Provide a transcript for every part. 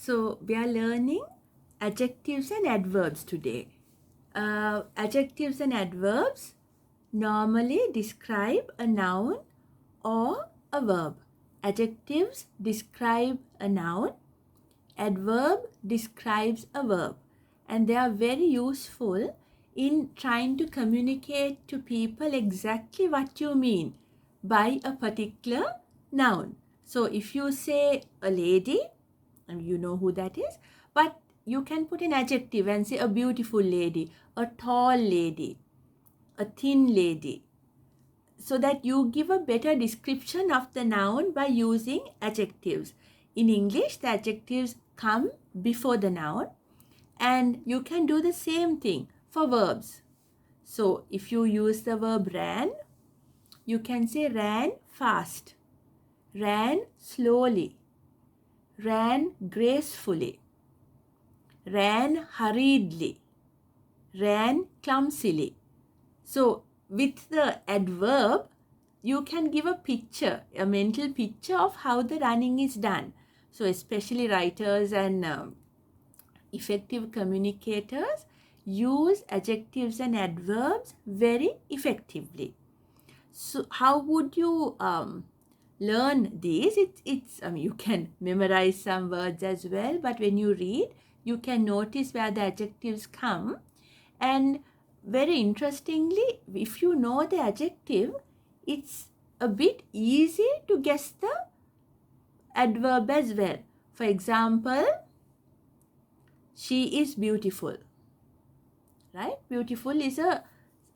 So we are learning adjectives and adverbs today. Adjectives and adverbs normally describe a noun or a verb. Adjectives describe a noun, adverb describes a verb, and they are very useful in trying to communicate to people exactly what you mean by a particular noun. So if you say a lady, and you know who that is, but you can put an adjective and say a beautiful lady, a tall lady, a thin lady, so that you give a better description of the noun by using adjectives. In English, the adjectives come before the noun, and you can do the same thing for verbs. So if you use the verb ran, you can say ran fast, ran slowly, ran gracefully, ran hurriedly, ran clumsily. So with the adverb, you can give a picture, a mental picture of how the running is done. So especially writers and effective communicators use adjectives and adverbs very effectively. So how would you learn these? You can memorize some words as well, but when you read, you can notice where the adjectives come. And very interestingly, if you know the adjective, it's a bit easy to guess the adverb as well. For example, she is beautiful, right? Beautiful is a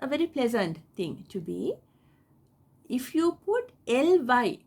very pleasant thing to be. If you put ly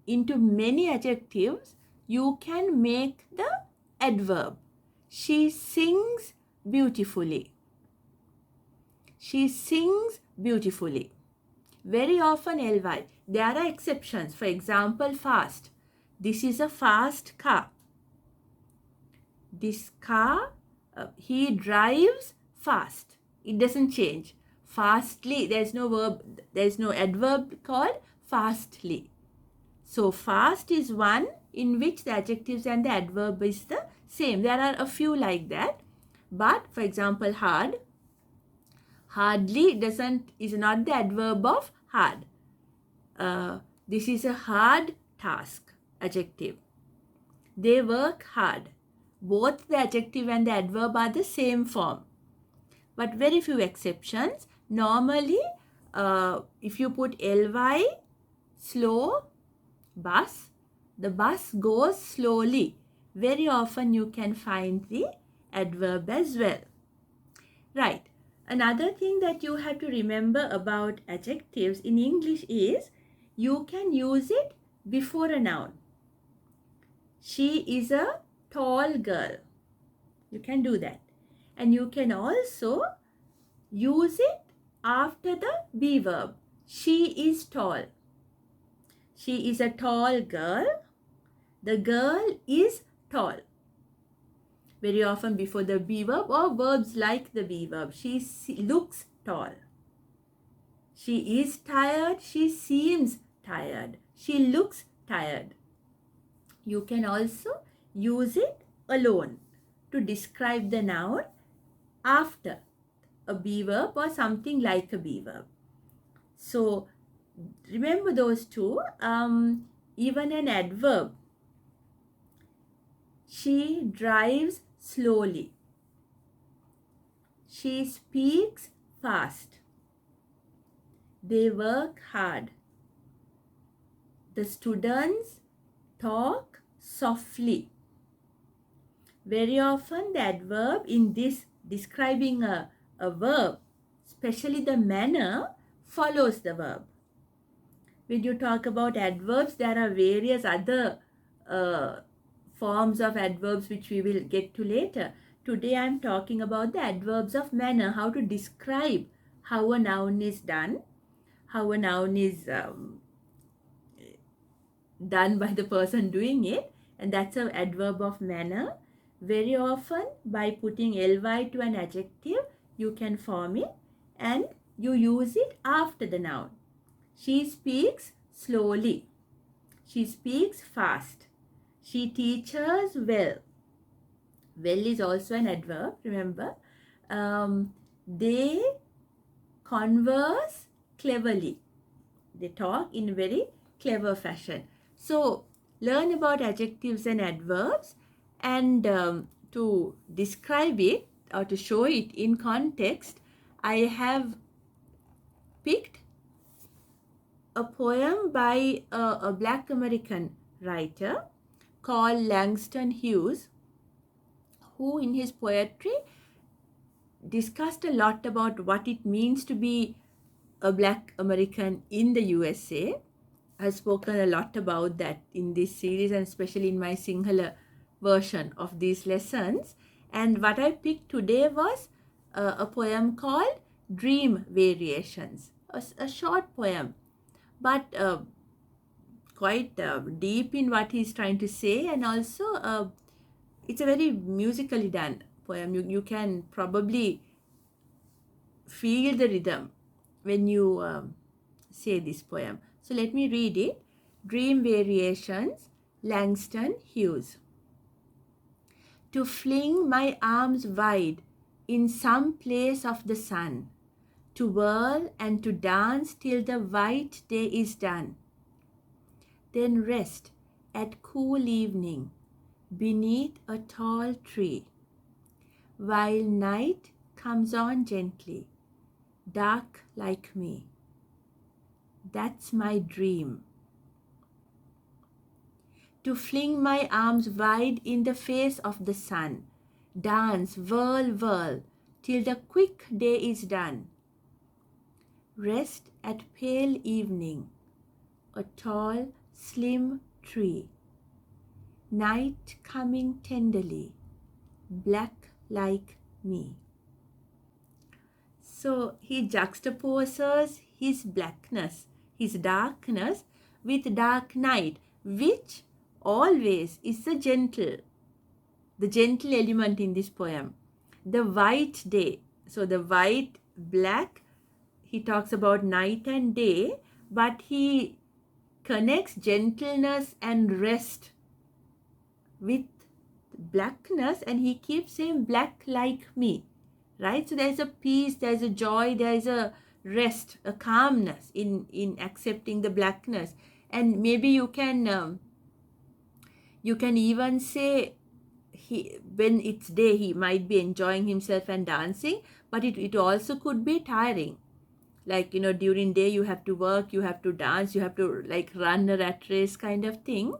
into many adjectives, you can make the adverb. She sings beautifully. She sings beautifully. Very often ly. There are exceptions. For example, fast. This is a fast car. This car, he drives fast. It doesn't change. Fastly, there's no verb, there's no adverb called fastly. So fast is one in which the adjectives and the adverb is the same. There are a few like that. But for example, hard. Hardly is not the adverb of hard. This is a hard task, adjective. They work hard. Both the adjective and the adverb are the same form. But very few exceptions. Normally, if you put ly, slow, bus, the bus goes slowly. Very often you can find the adverb as well. Right. Another thing that you have to remember about adjectives in English is you can use it before a noun. She is a tall girl. You can do that. And you can also use it after the be verb. She is tall. She is a tall girl. The girl is tall. Very often before the be verb or verbs like the be verb. She looks tall. She is tired. She seems tired. She looks tired. You can also use it alone to describe the noun after a be verb or something like a be verb. So remember those two. Even an adverb. She drives slowly. She speaks fast. They work hard. The students talk softly. Very often the adverb in this describing a verb, especially the manner, follows the verb. When you talk about adverbs, there are various other forms of adverbs which we will get to later. Today I am talking about the adverbs of manner, how to describe how a noun is done, how a noun is done by the person doing it, and that's an adverb of manner. Very often by putting ly to an adjective, you can form it and you use it after the noun. She speaks slowly. She speaks fast. She teaches well. Well is also an adverb, remember. They converse cleverly. They talk in a very clever fashion. So learn about adjectives and adverbs, and to describe it or to show it in context, I have picked a poem by a Black American writer called Langston Hughes, who in his poetry discussed a lot about what it means to be a Black American in the USA. I've spoken a lot about that in this series, and especially in my Sinhala version of these lessons. And what I picked today was a poem called Dream Variations, a short poem, but quite deep in what he's trying to say, and also it's a very musically done poem. You can probably feel the rhythm when you say this poem. So let me read it. Dream Variations, Langston Hughes. To fling my arms wide in some place of the sun, to whirl and to dance till the white day is done, then rest at cool evening beneath a tall tree, while night comes on gently, dark like me. That's my dream. To fling my arms wide in the face of the sun, dance, whirl, whirl, till the quick day is done. Rest at pale evening, a tall, slim tree, night coming tenderly, black like me. So he juxtaposes his blackness, his darkness, with dark night, which always is the gentle element in this poem. The white day. So the white, black, he talks about night and day, but he connects gentleness and rest with blackness, and he keeps saying black like me, right? So there's a peace, there's a joy, there's a rest, a calmness in accepting the blackness. And maybe you can even say when it's day, he might be enjoying himself and dancing, but it also could be tiring. Like, during day you have to work, you have to dance, you have to like run a rat race kind of thing.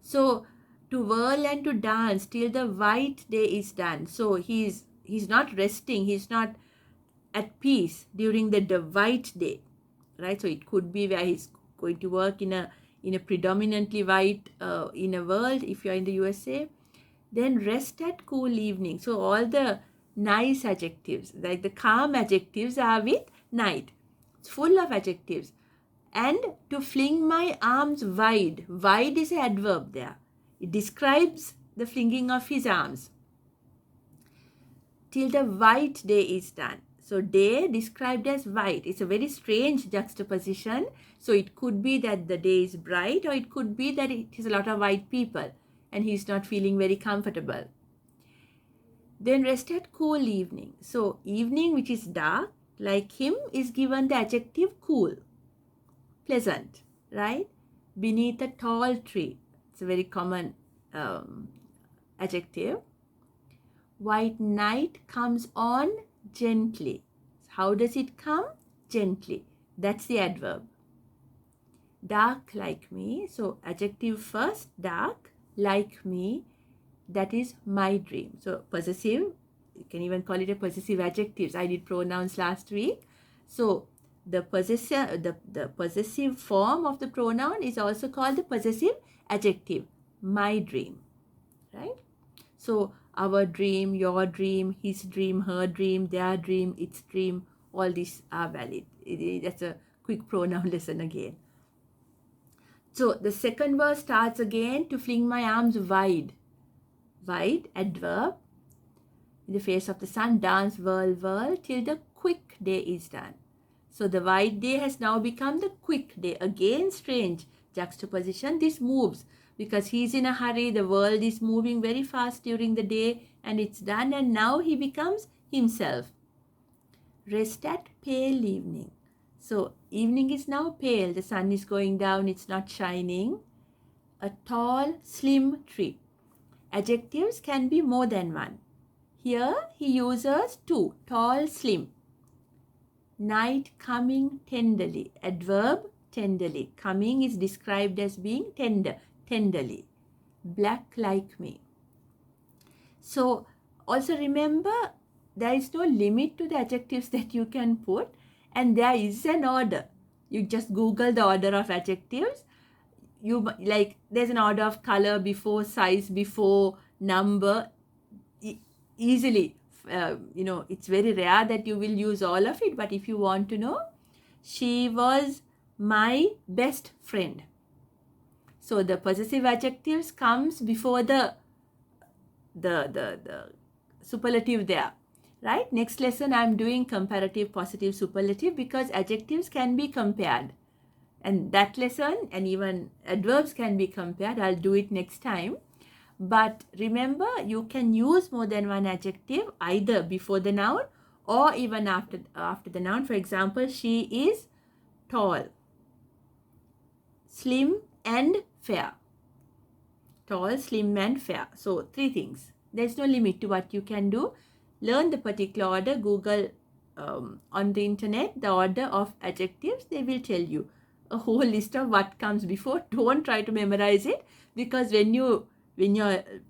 So to whirl and to dance till the white day is done. So he's not resting, he's not at peace during the white day, right? So it could be where he's going to work in a predominantly white in a world, if you're in the USA. Then rest at cool evening. So all the nice adjectives, like the calm adjectives, are with night. It's full of adjectives. And to fling my arms wide. Wide is an adverb there. It describes the flinging of his arms. Till the white day is done. So day described as white. It's a very strange juxtaposition. So it could be that the day is bright, or it could be that it is a lot of white people and he's not feeling very comfortable. Then rest at cool evening. So evening, which is dark, like him, is given the adjective cool, pleasant, right? Beneath a tall tree. It's a very common adjective. White night comes on gently. How does it come? Gently. That's the adverb. Dark like me. So adjective first, dark, like me. That is my dream. So possessive, you can even call it a possessive adjectives. I did pronouns last week. So the possessive form of the pronoun is also called the possessive adjective. My dream, right? So our dream, your dream, his dream, her dream, their dream, its dream, all these are valid. That's a quick pronoun lesson again. So the second verse starts again, to fling my arms wide. Wide, adverb. In the face of the sun, dance, whirl, whirl, till the quick day is done. So the white day has now become the quick day. Again, strange juxtaposition. This moves because he's in a hurry. The world is moving very fast during the day and it's done, and now he becomes himself. Rest at pale evening. So evening is now pale. The sun is going down. It's not shining. A tall, slim tree. Adjectives can be more than one. Here he uses two, tall, slim. Night coming tenderly. Adverb, tenderly. Coming is described as being tender, tenderly. Black like me. So also remember, there is no limit to the adjectives that you can put, and there is an order. You just Google the order of adjectives. There's an order of color before, size before, number. Easily, it's very rare that you will use all of it, but if you want to know, she was my best friend. So the possessive adjectives comes before the superlative there, right? Next lesson I'm doing comparative, positive, superlative, because adjectives can be compared. And that lesson, and even adverbs can be compared. I'll do it next time. But remember, you can use more than one adjective either before the noun or even after the noun. For example, she is tall, slim and fair. Tall, slim and fair. So 3 things. There's no limit to what you can do. Learn the particular order. Google on the internet the order of adjectives. They will tell you a whole list of what comes before. Don't try to memorize it, because when you're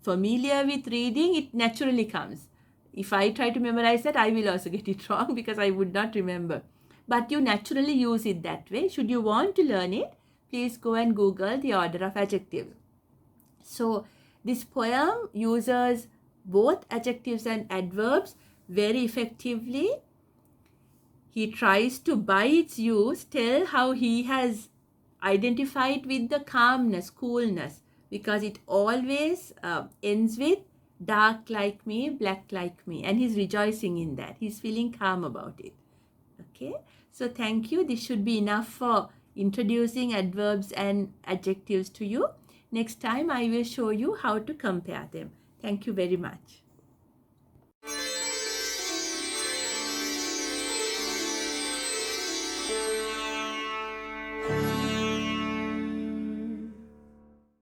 familiar with reading, it naturally comes. If I try to memorize that, I will also get it wrong because I would not remember. But you naturally use it that way. Should you want to learn it, please go and Google the order of adjectives. So this poem uses both adjectives and adverbs very effectively. He tries to, by its use, tell how he has identified with the calmness, coolness, because it always ends with dark like me, black like me, and he's rejoicing in that. He's feeling calm about it. Okay, so thank you. This should be enough for introducing adverbs and adjectives to you. Next time I will show you how to compare them. Thank you very much.